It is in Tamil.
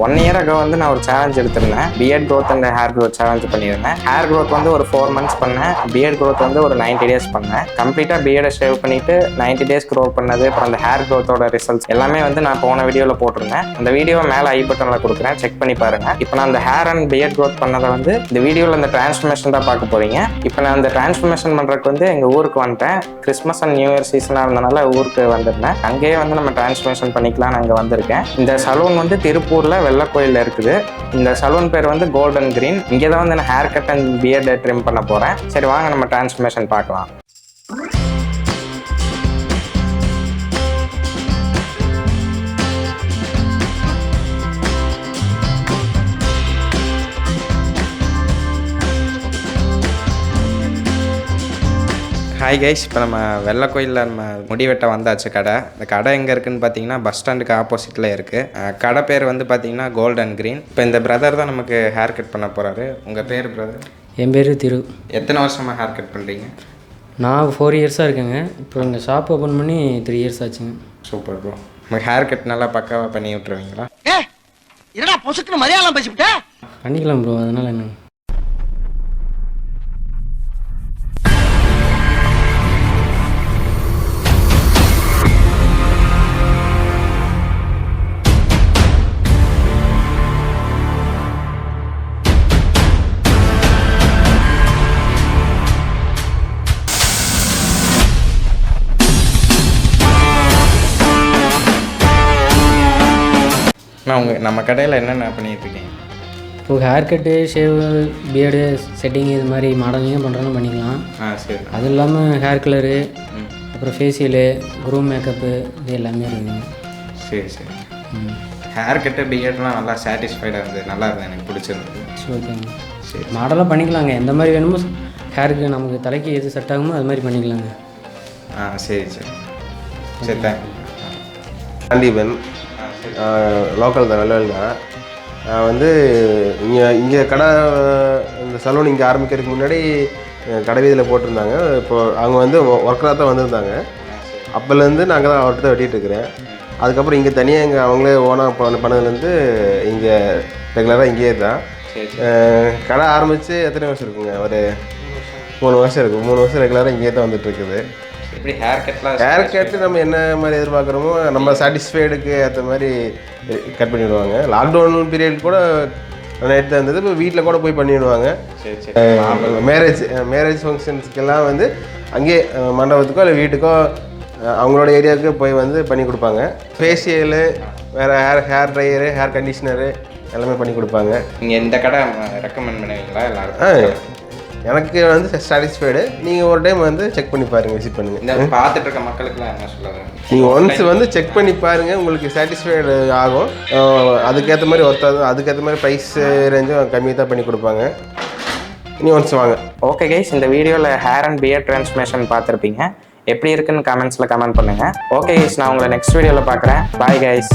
1 year ago வந்து நான் ஒரு சேலஞ்ச் எடுத்திருந்தேன். Beard growth and hair growth challenge பண்ணியிருந்தேன். ஹேர் growth வந்து ஒரு 4 months பண்ணேன். பியர்ட் growth வந்து ஒரு 90 days பண்ணேன். கம்ப்ளீட்டாக பியர்டை ஷேவ் பண்ணிட்டு 90 days க்ரோ பண்ணது, அப்புறம் அந்த ஹேர் growthோட ரிசல்ட்ஸ் எல்லாமே வந்து நான் போன வீடியோவில் போட்டிருந்தேன். அந்த வீடியோவை மேலே ஐ பட்டனில் கொடுக்குறேன், செக் பண்ணி பாருங்க. இப்போ நான் அந்த ஹேர் அண்ட் பியர்ட் growth பண்ணதை வந்து இந்த வீடியோவில் அந்த டிரான்ஸ்ஃபர்மேஷன் தான் பார்க்க போறீங்க. இப்போ நான் அந்த டிரான்ஸ்ஃபர்மேஷன் பண்ணுறதுக்கு வந்து எங்கள் ஊருக்கு வந்துட்டேன். கிறிஸ்மஸ் அண்ட் நியூ இயர் சீசனாக இருந்தனால ஊருக்கு வந்திருந்தேன். அங்கேயே வந்து நம்ம டிரான்ஸ்ஃபர்மேஷன் பண்ணிக்கலாம்னு அங்கே வந்திருக்கேன். இந்த சலூன் வந்து திருப்பூரில் வெள்ளக்கோயிலில் இருக்குது. இந்த சலூன் பேர் வந்து கோல்டன் கிரீன். இங்கே தான் வந்து நான் hair cut and beard trim பண்ண போகிறேன். சரி வாங்க நம்ம டிரான்ஸ்ஃபர்மேஷன் பார்க்கலாம். ஹாய் கைஸ், இப்போ நம்ம வெள்ளக்கோயிலில் நம்ம முடிவெட்ட வந்தாச்சு. கடை இந்த கடை எங்கே இருக்குதுன்னு பார்த்தீங்கன்னா பஸ் ஸ்டாண்டுக்கு ஆப்போசிட்டில் இருக்குது. கடை பேர் வந்து பார்த்தீங்கன்னா கோல்டன் கிரீன். இப்போ இந்த பிரதர் தான் நமக்கு ஹேர் கட் பண்ண போகிறாரு. உங்கள் பேர் பிரதர்? என் பேர் திரு. எத்தனை வருஷமாக ஹேர் கட் பண்ணுறீங்க? நான் 4 இயர்ஸாக இருக்கேங்க. இப்போ இங்கே ஷாப் ஓப்பன் பண்ணி 3 இயர்ஸ் ஆச்சுங்க. Super bro. உங்களுக்கு ஹேர் கட் நல்லா பக்காவாக பண்ணி விட்டுருவீங்களா? என்னடா பொசுக்குன்னு மரியாதை பேசிவிட்ட? பண்ணிக்கலாம் ப்ரோ, அதனால் என்ன. நம்ம கடையில் என்னென்ன பண்ணிட்டுருக்கீங்க? இப்போ hair cut, shave, beard, setting இது மாதிரி மாடலிங்காக பண்ணுறோன்னு பண்ணிக்கலாம். சரி. அது இல்லாமல் ஹேர் கலரு, அப்புறம் ஃபேஷியலு, க்ரூம் மேக்கப்பு, இது எல்லாமே இருக்குதுங்க. சரி சரி. ஹேர் கட்டு பியர்ட்லாம் நல்லா சாட்டிஸ்ஃபைடாக இருந்தது, நல்லா இருந்தது, எனக்கு பிடிச்சிருந்தது. ஓகேங்க. சரி, மாடலாக பண்ணிக்கலாங்க. எந்த மாதிரி வேணுமோ ஹேருக்கு நமக்கு தலைக்கு எது செட் ஆகுமோ அது மாதிரி பண்ணிக்கலாங்க. சரி சரி சரி. தேங்க்யூ. ஆண்டிபன் லோக்கல் தான், வெள்ளவேல் தான். வந்து இங்கே கடை, இந்த சலூன் இங்கே ஆரம்பிக்கிறதுக்கு முன்னாடி கடை வீதியில் போட்டிருந்தாங்க. இப்போது அவங்க வந்து ஒர்க்கராக தான் வந்திருந்தாங்க. அப்போலேருந்து நாங்கள் தான் அவர்கிட்ட தான் வெட்டிகிட்டு இருக்கிறேன். அதுக்கப்புறம் இங்கே தனியாக இங்கே அவங்களே ஓனாக பண்ணதுலேருந்து இங்கே ரெகுலராக இங்கேயே தான். கடை ஆரம்பித்து எத்தனை வருஷம் இருக்குங்க? ஒரு 3 வருஷம் இருக்குது. 3 வருஷம் ரெகுலராக இங்கேயே தான் வந்துட்டுருக்குது. எப்படி ஹேர் கட்டு நம்ம என்ன மாதிரி எதிர்பார்க்குறோமோ நம்ம சாட்டிஸ்ஃபைடுக்கு ஏற்ற மாதிரி கட் பண்ணிவிடுவாங்க. லாக்டவுன் பீரியட் கூட நைட் தான் இருந்தது. இப்போ வீட்டில் கூட போய் பண்ணிவிடுவாங்க. மேரேஜ் ஃபங்க்ஷன்ஸ்க்கெல்லாம் வந்து அங்கேயே மண்டபத்துக்கோ இல்லை வீட்டுக்கோ அவங்களோட ஏரியாவுக்கு போய் வந்து பண்ணி கொடுப்பாங்க. ஃபேஷியலு, வேறு ஹேர் ட்ரையரு, ஹேர் கண்டிஷ்னரு எல்லாமே பண்ணி கொடுப்பாங்க. நீங்கள் இந்த கடை ரெக்கமெண்ட் பண்ணுவீங்களா எல்லாருக்கும்? எனக்கு வந்து சாட்டிஸ்ஃபைடு. நீங்கள் ஒரு டைம் வந்து செக் பண்ணி பாருங்கள், விசிட் பண்ணுங்கள். இந்த பார்த்துட்டு இருக்க மக்களுக்குலாம் என்ன சொல்லுவாங்க? நீங்கள் ஒன்ஸ் வந்து செக் பண்ணி பாருங்கள், உங்களுக்கு சாட்டிஸ்ஃபைடு ஆகும். அதுக்கேற்ற மாதிரி அதுக்கேற்ற மாதிரி ப்ரைஸ் ரேஞ்சும் கம்மியாக தான் பண்ணி கொடுப்பாங்க. இனி ஒன்ஸ் வாங்க. ஓகே கைஸ், இந்த வீடியோவில் ஹேர் அண்ட் பியர்ட் டிரான்ஸ்ஃபர்மேஷன் பார்த்துருப்பீங்க. எப்படி இருக்குன்னு கமெண்ட்ஸில் கமெண்ட் பண்ணுங்கள். ஓகே கைஸ், நான் உங்களை நெக்ஸ்ட் வீடியோவில் பார்க்குறேன். Bye guys.